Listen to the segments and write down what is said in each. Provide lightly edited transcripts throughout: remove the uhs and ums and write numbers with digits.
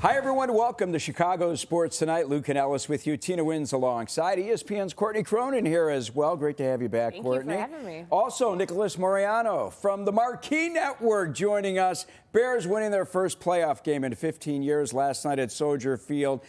Hi, everyone. Welcome to Chicago Sports Tonight. Luke and Ellis with you. Tina Wins alongside. ESPN's Courtney Cronin here as well. Great to have you back, Courtney. Thank you for having me. Also, Nicholas Moreano from the Marquee Network joining us. Bears winning their first playoff game in 15 years last night at Soldier Field.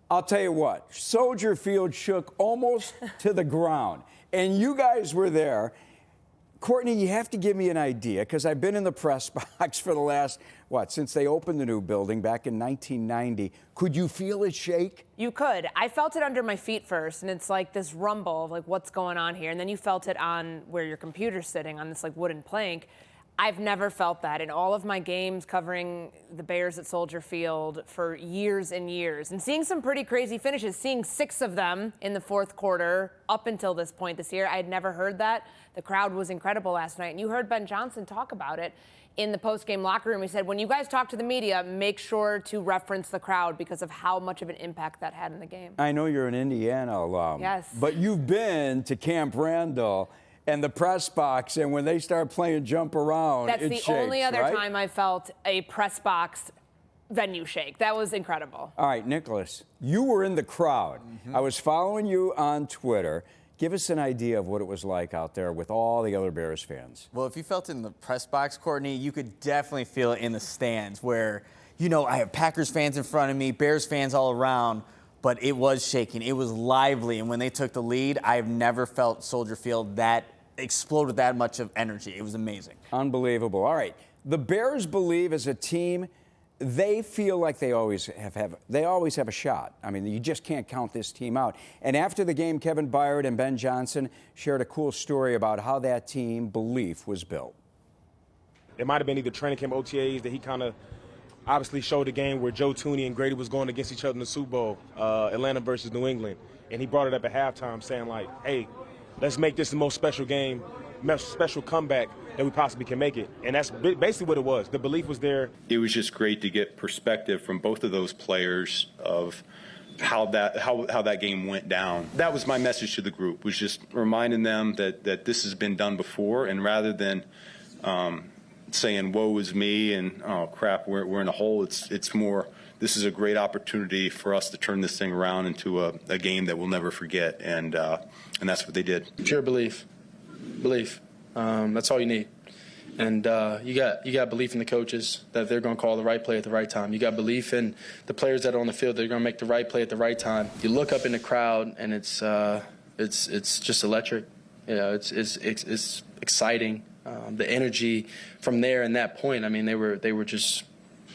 I'll tell you what, Soldier Field shook almost to the ground. And you guys were there. Courtney, you have to give me an idea, because I've been in the press box for the last, since they opened the new building back in 1990. Could you feel it shake? You could. I felt it under my feet first, and it's like this rumble of like, what's going on here? And then you felt it on where your computer's sitting on this like wooden plank. I've never felt that in all of my games covering the Bears at Soldier Field for years and years. And seeing some pretty crazy finishes, seeing 6 of them in the fourth quarter up until this point this year, I had never heard that. The crowd was incredible last night. And you heard Ben Johnson talk about it in the postgame locker room. He said, when you guys talk to the media, make sure to reference the crowd because of how much of an impact that had in the game. I know you're an Indiana alum. Yes. But you've been to Camp Randall and the press box, and when they start playing Jump Around, that's it the shakes, only other right? time I felt a press box venue shake. That was incredible. All right, Nicholas, you were in the crowd. I was following you on Twitter. Give us an idea of what it was like out there with all the other Bears fans. Well, if you felt it in the press box, Courtney, you could definitely feel it in the stands where, you know, I have Packers fans in front of me, Bears fans all around, but it was shaking. It was lively, and when they took the lead, I've never felt Soldier Field that exploded that much of energy. It was amazing. Unbelievable. All right, the Bears believe as a team they feel like they always have a shot. I mean, you just can't count this team out. And after the game, Kevin Byard and Ben Johnson shared a cool story about how that team belief was built. It might have been either training camp OTAs that he kind of obviously showed the game where Joe Tooney and Grady was going against each other in the Super Bowl, Atlanta versus New England. And he brought it up at halftime saying, like, hey, let's make this the most special game, most special comeback that we possibly can make it. And that's basically what it was. The belief was there. It was just great to get perspective from both of those players of how that game went down. That was my message to the group, was just reminding them that this has been done before, and rather than saying woe is me and oh crap we're in a hole, it's more this is a great opportunity for us to turn this thing around into a game that we'll never forget, and that's what they did. Pure belief. That's all you need. And you got belief in the coaches that they're going to call the right play at the right time. You got belief in the players that are on the field that are going to make the right play at the right time. You look up in the crowd, and it's just electric. You know, it's exciting. The energy from there and that point. I mean, they were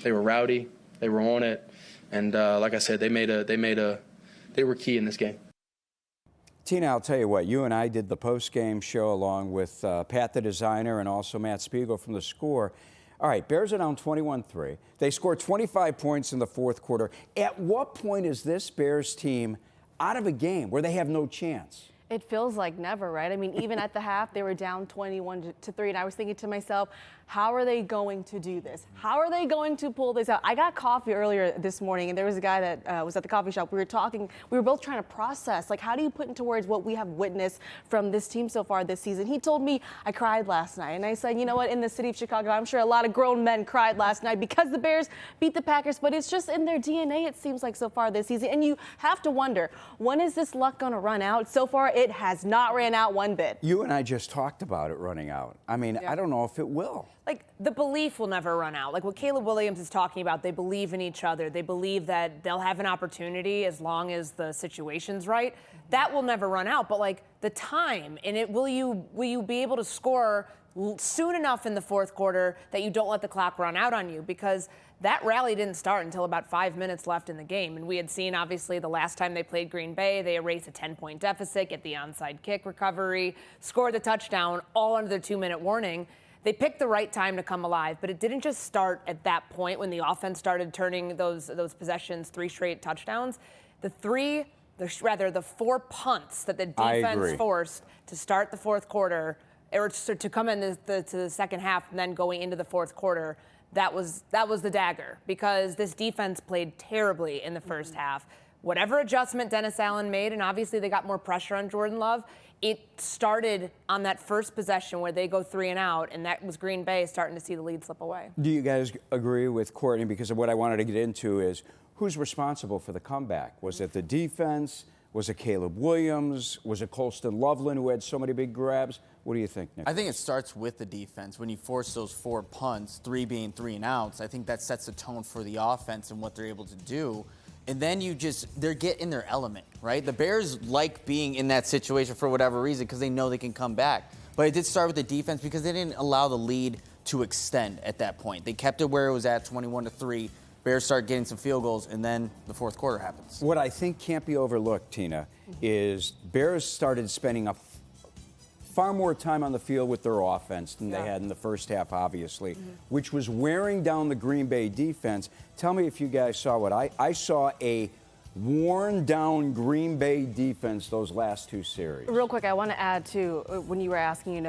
rowdy. They were on it, and like I said, they were key in this game. Tina, I'll tell you what, you and I did the post-game show along with Pat the designer and also Matt Spiegel from The Score. All right, Bears are down 21-3. They scored 25 points in the fourth quarter. At what point is this Bears team out of a game where they have no chance? It feels like never, right? I mean, even at the half, they were down 21-3, and I was thinking to myself, how are they going to do this? How are they going to pull this out? I got coffee earlier this morning, and there was a guy that was at the coffee shop. We were talking. We were both trying to process, like, how do you put into words what we have witnessed from this team so far this season? He told me, I cried last night. And I said, you know what, in the city of Chicago, I'm sure a lot of grown men cried last night because the Bears beat the Packers, but it's just in their DNA, it seems like, so far this season. And you have to wonder, when is this luck going to run out? So far, it has not ran out one bit. You and I just talked about it running out. I mean, yeah. I don't know if it will. Like, the belief will never run out. Like what Caleb Williams is talking about, they believe in each other. They believe that they'll have an opportunity as long as the situation's right. That will never run out. But like the time, and will you be able to score soon enough in the fourth quarter that you don't let the clock run out on you? Because that rally didn't start until about 5 minutes left in the game. And we had seen, obviously, the last time they played Green Bay, they erased a 10-point deficit, get the onside kick recovery, score the touchdown, all under their 2-minute warning. They picked the right time to come alive, but it didn't just start at that point when the offense started turning those possessions 3 straight touchdowns. The 4 punts that the defense forced to start the fourth quarter, or to come in to the second half and then going into the fourth quarter, that was the dagger, because this defense played terribly in the first half. whatever adjustment Dennis Allen made, and obviously they got more pressure on Jordan Love, it started on that first possession where they go 3 and out, and that was Green Bay starting to see the lead slip away. Do you guys agree with Courtney? Because of what I wanted to get into is who's responsible for the comeback? Was it the defense? Was it Caleb Williams? Was it Colston Loveland, who had so many big grabs? What do you think, Nick? I think it starts with the defense. When you force those 4 punts, 3 being 3 and outs, I think that sets the tone for the offense and what they're able to do. And then they're getting in their element, right? The Bears like being in that situation for whatever reason because they know they can come back. But it did start with the defense because they didn't allow the lead to extend at that point. They kept it where it was at, 21-3. Bears start getting some field goals, and then the fourth quarter happens. What I think can't be overlooked, Tina, is Bears started spending far more time on the field with their offense than they had in the first half, obviously, which was wearing down the Green Bay defense. Tell me if you guys saw what I saw a worn down Green Bay defense those last 2 series. Real quick, I want to add to when you were asking,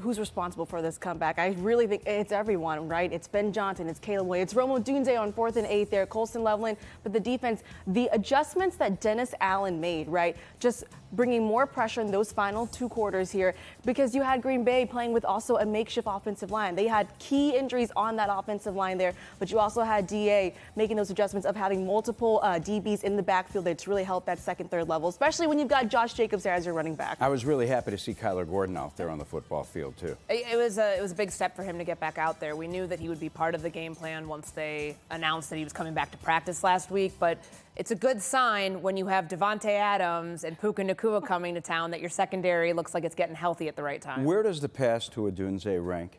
who's responsible for this comeback. I really think it's everyone, right? It's Ben Johnson, it's Caleb Williams, it's Romo Dunze on 4th and 8 there, Colston Loveland, but the defense, the adjustments that Dennis Allen made, right? Just bringing more pressure in those final 2 quarters here because you had Green Bay playing with also a makeshift offensive line. They had key injuries on that offensive line there, but you also had DA making those adjustments of having multiple DBs in the backfield that's really helped that second, third level, especially when you've got Josh Jacobs there as your running back. I was really happy to see Kyler Gordon out there on the football field, too. It was a big step for him to get back out there. We knew that he would be part of the game plan once they announced that he was coming back to practice last week, but it's a good sign when you have Devontae Adams and Puka Nacua coming to town that your secondary looks like it's getting healthy at the right time. Where does the pass to Odunze rank?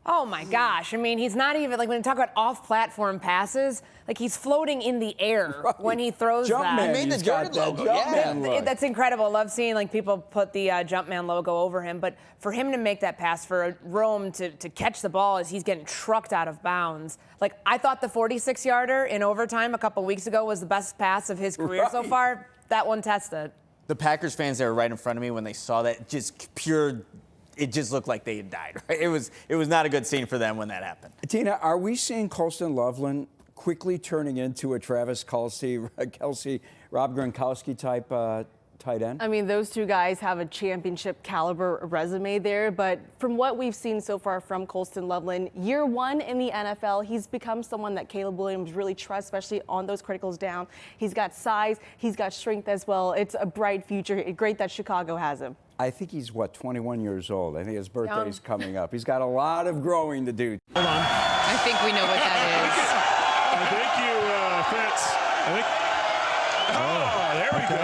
Oh my gosh. I mean, he's not even, like, when you talk about off-platform passes, like, he's floating in the air when he throws that. He made the Jordan logo. That's incredible. I love seeing, like, people put the Jumpman logo over him. But for him to make that pass, for Rome to catch the ball as he's getting trucked out of bounds, like, I thought the 46-yarder in overtime a couple weeks ago was the best pass of his career so far. That one tested. The Packers fans that were right in front of me when they saw that, it just looked like they had died. Right? It was not a good scene for them when that happened. Tina, are we seeing Colston Loveland quickly turning into a Travis Kelce, Rob Gronkowski type tight end? I mean, those 2 guys have a championship caliber resume there, but from what we've seen so far from Colston Loveland, year 1 in the NFL, he's become someone that Caleb Williams really trusts, especially on those criticals down. He's got size, he's got strength as well. It's a bright future. Great that Chicago has him. I think he's, 21 years old. I think his birthday's coming up. He's got a lot of growing to do. Hold on. I think we know what that is. Thank you, Fitz. There we go.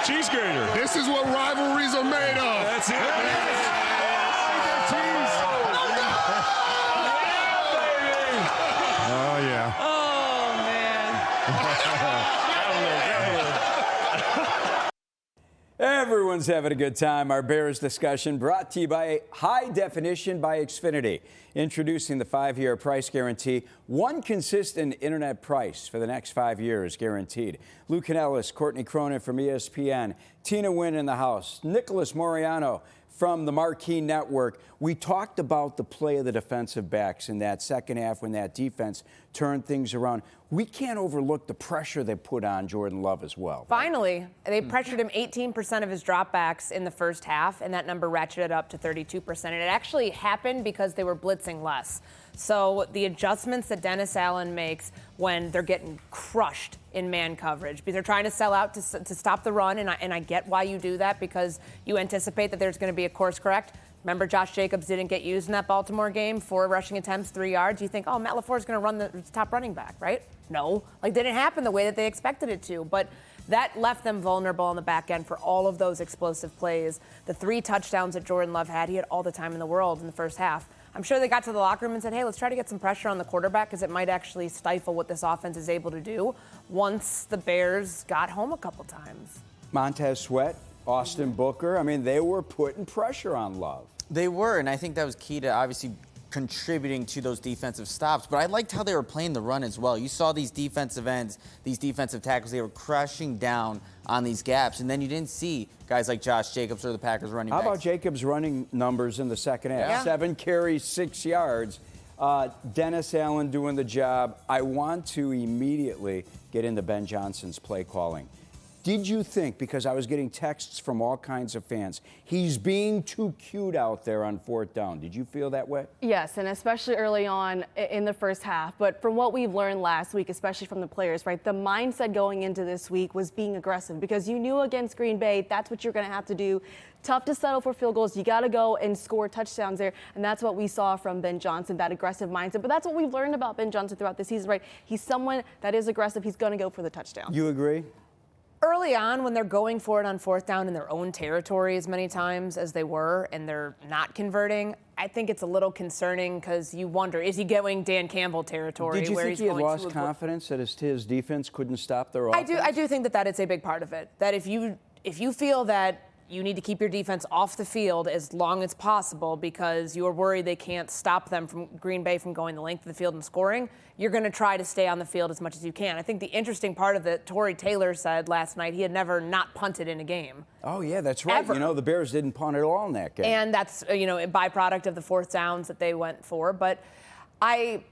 Cheese grater. This is what rivalries are made of. That's it. Oh, yeah. Oh, man. Everyone's having a good time. Our Bears discussion brought to you by High Definition by Xfinity. Introducing the 5-year price guarantee. One consistent internet price for the next 5 years guaranteed. Luke Canellis, Courtney Cronin from ESPN, Tina Wynn in the house, Nicholas Moreano from the Marquee Network. We talked about the play of the defensive backs in that second half when that defense turned things around. We can't overlook the pressure they put on Jordan Love as well. Finally, they pressured him 18% of his dropbacks in the first half, and that number ratcheted up to 32%. And it actually happened because they were blitzing less. So the adjustments that Dennis Allen makes when they're getting crushed in man coverage, because they're trying to sell out to stop the run, and I get why you do that, because you anticipate that there's going to be a course correct. Remember, Josh Jacobs didn't get used in that Baltimore game, 4 rushing attempts, 3 yards. You think, oh, Matt LaFleur's going to run the top running back, right? No, like, didn't happen the way that they expected it to. But that left them vulnerable on the back end for all of those explosive plays. The 3 touchdowns that Jordan Love had, he had all the time in the world in the first half. I'm sure they got to the locker room and said, hey, let's try to get some pressure on the quarterback because it might actually stifle what this offense is able to do once the Bears got home a couple times. Montez Sweat, Austin Booker, I mean, they were putting pressure on Love. They were, and I think that was key to obviously contributing to those defensive stops. But I liked how they were playing the run as well. You saw these defensive ends, these defensive tackles, they were crashing down on these gaps. And then you didn't see guys like Josh Jacobs or the Packers running backs. How about Jacobs' running numbers in the second half? Yeah. 7 carries, 6 yards. Dennis Allen doing the job. I want to immediately get into Ben Johnson's play calling. Did you think, because I was getting texts from all kinds of fans, he's being too cute out there on 4th down? Did you feel that way? Yes, and especially early on in the first half. But from what we've learned last week, especially from the players, right, the mindset going into this week was being aggressive because you knew against Green Bay, that's what you're going to have to do. Tough to settle for field goals. You got to go and score touchdowns there. And that's what we saw from Ben Johnson, that aggressive mindset. But that's what we've learned about Ben Johnson throughout the season, right? He's someone that is aggressive. He's going to go for the touchdown. You agree? Early on, when they're going for it on 4th down in their own territory as many times as they were, and they're not converting, I think it's a little concerning because you wonder, is he going Dan Campbell territory? Did you where think he's he had going lost to confidence that his defense couldn't stop their offense? I do think that is a big part of it. That if you feel that you need to keep your defense off the field as long as possible because you're worried they can't stop them from Green Bay from going the length of the field and scoring, you're going to try to stay on the field as much as you can. I think the interesting part of it, Torrey Taylor said last night, he had never not punted in a game. Oh, yeah, that's right. Ever. You know, the Bears didn't punt at all in that game. And that's, a byproduct of the 4th downs that they went for. But I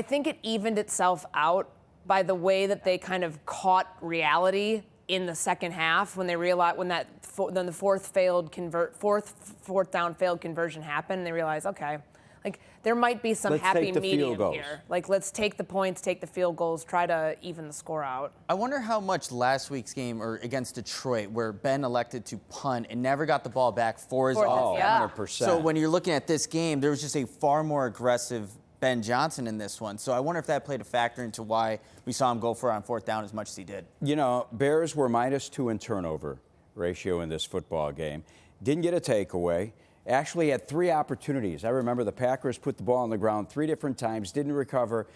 think it evened itself out by the way that they kind of caught reality in the second half when they realized when the fourth down failed conversion happened, and they realized, okay, like there might be some happy medium here. Like let's take the points, take the field goals, try to even the score out. I wonder how much last week's game or against Detroit, where Ben elected to punt and never got the ball back for his offense. 100%. So when you're looking at this game, there was just a far more aggressive Ben Johnson in this one. So I wonder if that played a factor into why we saw him go for it on 4th down as much as he did. You know, Bears were -2 in turnover ratio in this football game. Didn't get a takeaway. Actually had 3 opportunities. I remember the Packers put the ball on the ground 3 different times, didn't recover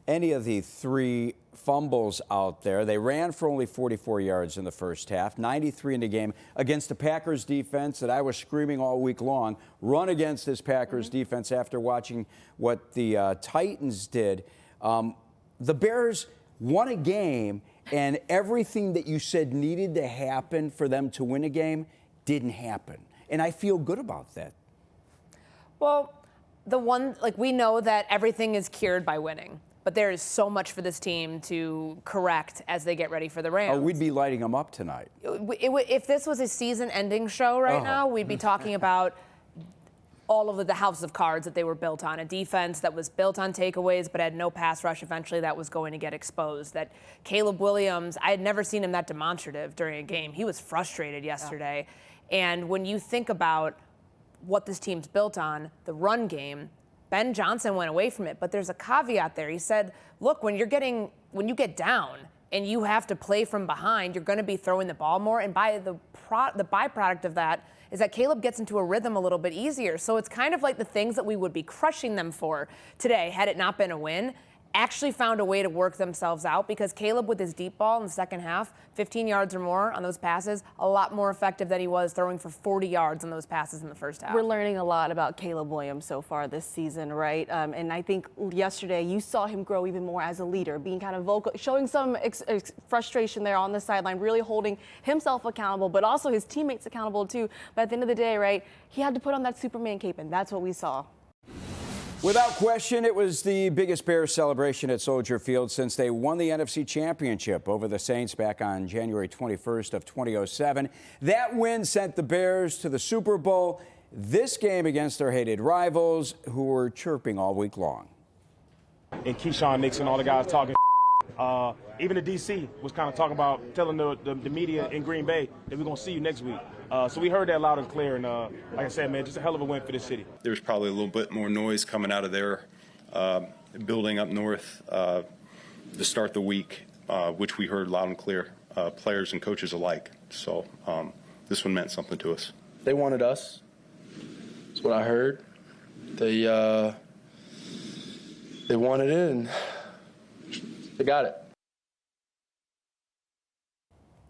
any of the 3 fumbles out there. They ran for only 44 yards in the first half, 93 in the game against the Packers defense that I was screaming all week long. Run against this Packers defense after watching what the Titans did. The Bears won a game, and everything that you said needed to happen for them to win a game didn't happen. And I feel good about that. Well, we know that everything is cured by winning. But there is so much for this team to correct as they get ready for the Rams. Oh, we'd be lighting them up tonight. If this was a season-ending show right now, we'd be talking about all of the house of cards that they were built on. A defense that was built on takeaways but had no pass rush eventually that was going to get exposed. That Caleb Williams, I had never seen him that demonstrative during a game. He was frustrated yesterday. And when you think about what this team's built on, the run game, Ben Johnson went away from it, but there's a caveat there. He said, look, when you get down and you have to play from behind, you're going to be throwing the ball more. And by the byproduct of that is that Caleb gets into a rhythm a little bit easier. So it's kind of like the things that we would be crushing them for today, had it not been a win, actually found a way to work themselves out because Caleb, with his deep ball in the second half, 15 yards or more on those passes, a lot more effective than he was throwing for 40 yards on those passes in the first half. We're learning a lot about Caleb Williams so far this season, right? And I think yesterday you saw him grow even more as a leader, being kind of vocal, showing some frustration there on the sideline, really holding himself accountable, but also his teammates accountable too. But at the end of the day, right, he had to put on that Superman cape, and that's what we saw. Without question, it was the biggest Bears celebration at Soldier Field since they won the NFC Championship over the Saints back on January 21st of 2007. That win sent the Bears to the Super Bowl. This game against their hated rivals, who were chirping all week long. And Keyshawn Nixon, all the guys talking. Even the DC was kind of talking about telling the media in Green Bay that we're going to see you next week. So we heard that loud and clear. And like I said, man, just a hell of a win for this city. There's probably a little bit more noise coming out of their building up north to start the week, which we heard loud and clear, players and coaches alike. So this one meant something to us. They wanted us. That's what I heard. They wanted it, and they got it.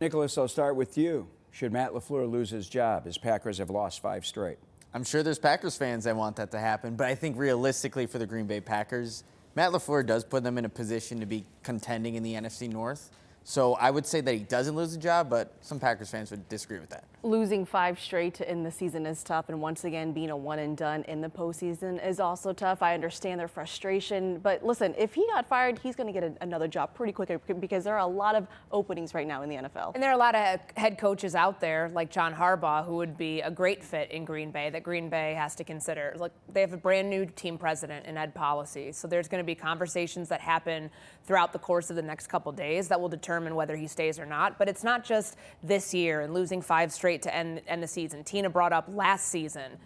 Nicholas, I'll start with you. Should Matt LaFleur lose his job, as Packers have lost 5 straight? I'm sure there's Packers fans that want that to happen, but I think realistically for the Green Bay Packers, Matt LaFleur does put them in a position to be contending in the NFC North. So I would say that he doesn't lose the job, but some Packers fans would disagree with that. Losing 5 straight to end the season is tough, and once again, being a one and done in the postseason is also tough. I understand their frustration, but listen, if he got fired, he's going to get another job pretty quick because there are a lot of openings right now in the NFL. And there are a lot of head coaches out there, like John Harbaugh, who would be a great fit in Green Bay, that Green Bay has to consider. Like, they have a brand new team president in Ed Policy, so there's going to be conversations that happen throughout the course of the next couple days that will determine whether he stays or not. But it's not just this year and losing 5 straight to end the season. Tina brought up last season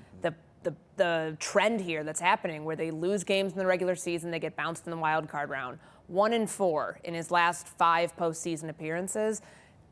the trend here that's happening where they lose games in the regular season, they get bounced in the wild card round. 1-4 in his last 5 postseason appearances.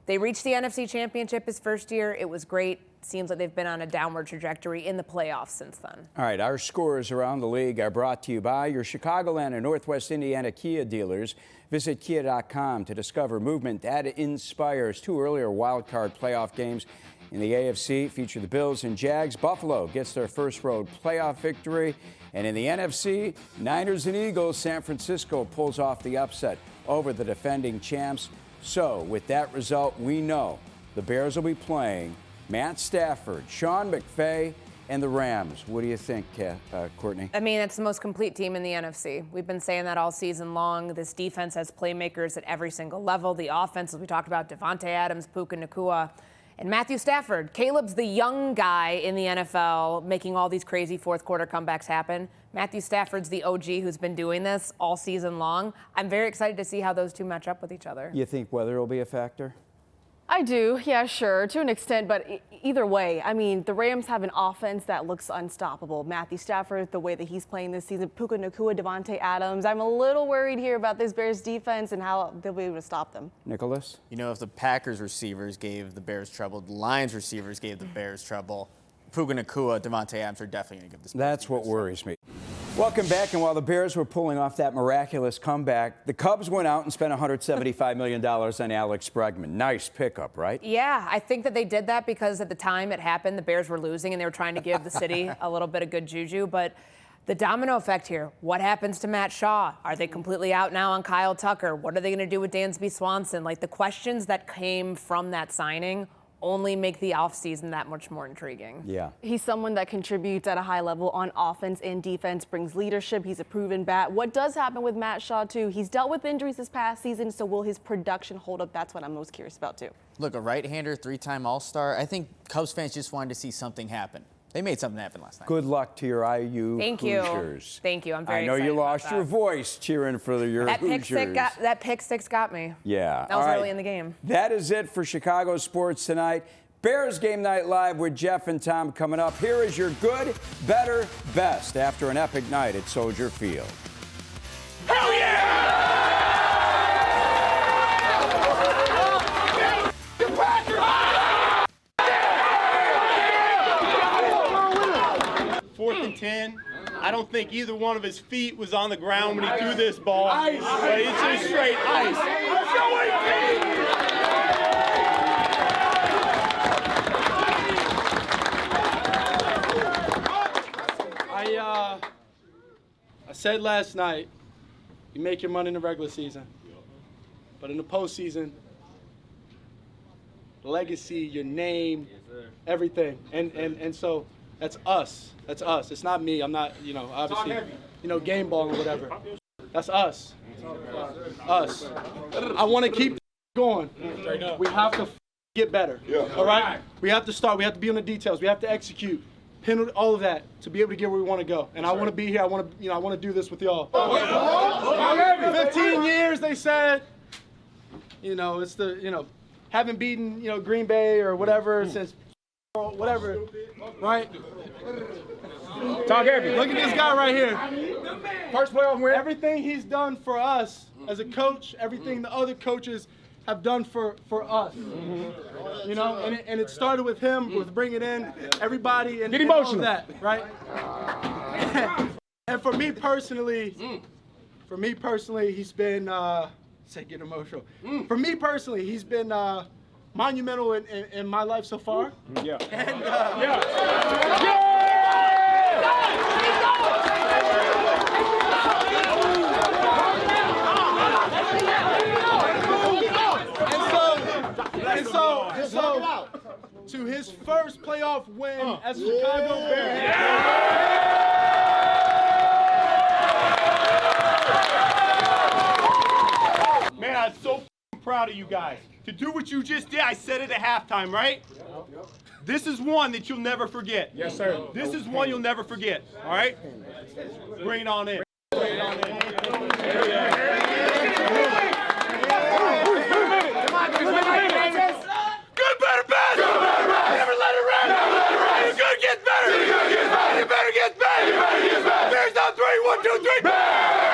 They reached the NFC Championship his first year. It was great. Seems like they've been on a downward trajectory in the playoffs since then. All right, our scores around the league are brought to you by your Chicagoland and Northwest Indiana Kia dealers. Visit kia.com to discover movement that inspires. 2 earlier wild card playoff games in the AFC feature the Bills and Jags. Buffalo gets their first road playoff victory. And in the NFC, Niners and Eagles, San Francisco pulls off the upset over the defending champs. So with that result, we know the Bears will be playing Matt Stafford, Sean McVay, and the Rams. What do you think, Courtney? I mean, it's the most complete team in the NFC. We've been saying that all season long. This defense has playmakers at every single level. The offense, as we talked about, Devontae Adams, Puka Nacua, and Matthew Stafford. Caleb's the young guy in the NFL making all these crazy fourth-quarter comebacks happen. Matthew Stafford's the OG who's been doing this all season long. I'm very excited to see how those two match up with each other. You think weather will be a factor? I do, yeah, sure, to an extent, but either way, I mean, the Rams have an offense that looks unstoppable. Matthew Stafford, the way that he's playing this season, Puka Nacua, Devontae Adams. I'm a little worried here about this Bears defense and how they'll be able to stop them. Nicholas? You know, if the Packers receivers gave the Bears trouble, the Lions receivers gave the Bears trouble, Puka Nacua, Devontae Adams are definitely going to give this. That's what worries me. Welcome back, and while the Bears were pulling off that miraculous comeback, the Cubs went out and spent $175 million on Alex Bregman. Nice pickup, right? Yeah, I think that they did that because at the time it happened, the Bears were losing, and they were trying to give the city a little bit of good juju. But the domino effect here, what happens to Matt Shaw? Are they completely out now on Kyle Tucker? What are they going to do with Dansby Swanson? Like, the questions that came from that signing only make the offseason that much more intriguing. Yeah. He's someone that contributes at a high level on offense and defense, brings leadership. He's a proven bat. What does happen with Matt Shaw, too? He's dealt with injuries this past season, so will his production hold up? That's what I'm most curious about, too. Look, a right-hander, 3-time All-Star. I think Cubs fans just wanted to see something happen. They made something happen last night. Good luck to your IU Thank Hoosiers. you. Thank you. I'm very excited. I know you lost your voice cheering for your Hoosiers. That pick six got me. Yeah. That was early in the game. That is it for Chicago sports tonight. Bears Game Night Live with Jeff and Tom coming up. Here is your good, better, best after an epic night at Soldier Field. Hell yeah! 4th and 10. I don't think either one of his feet was on the ground when he threw this ball. Ice. It's just straight ice. Let's go, I said last night, you make your money in the regular season, but in the postseason, legacy, your name, everything, and so that's us. That's us. It's not me. I'm not, obviously, game ball or whatever. That's us. Us. I want to keep going. We have to get better. All right. We have to start. We have to be on the details. We have to execute. Penalty, all of that to be able to get where we want to go. And I want to be here. I want to do this with y'all. 15 years, they said. It's the, haven't beaten, Green Bay or whatever since whatever, right? Talk heavy. Look at this guy right here. First playoff win. Everything he's done for us as a coach, everything the other coaches have done for us. And it started with him, with bringing in everybody and all of that, right? And for me personally, he's been, get emotional. For me personally, he's been monumental in my life so far. Yeah. And, go to his first playoff win as a Chicago Bear. Man, I'm so proud of you guys. To do what you just did, I said it at halftime, right? This is one that you'll never forget. Yes, sir. This is one you'll never forget, all right? Bring it on in. Bring it on in. Good, better, best! Never let it rest! Good gets better! Good better gets better! Bears on 3, 1, 2, 3!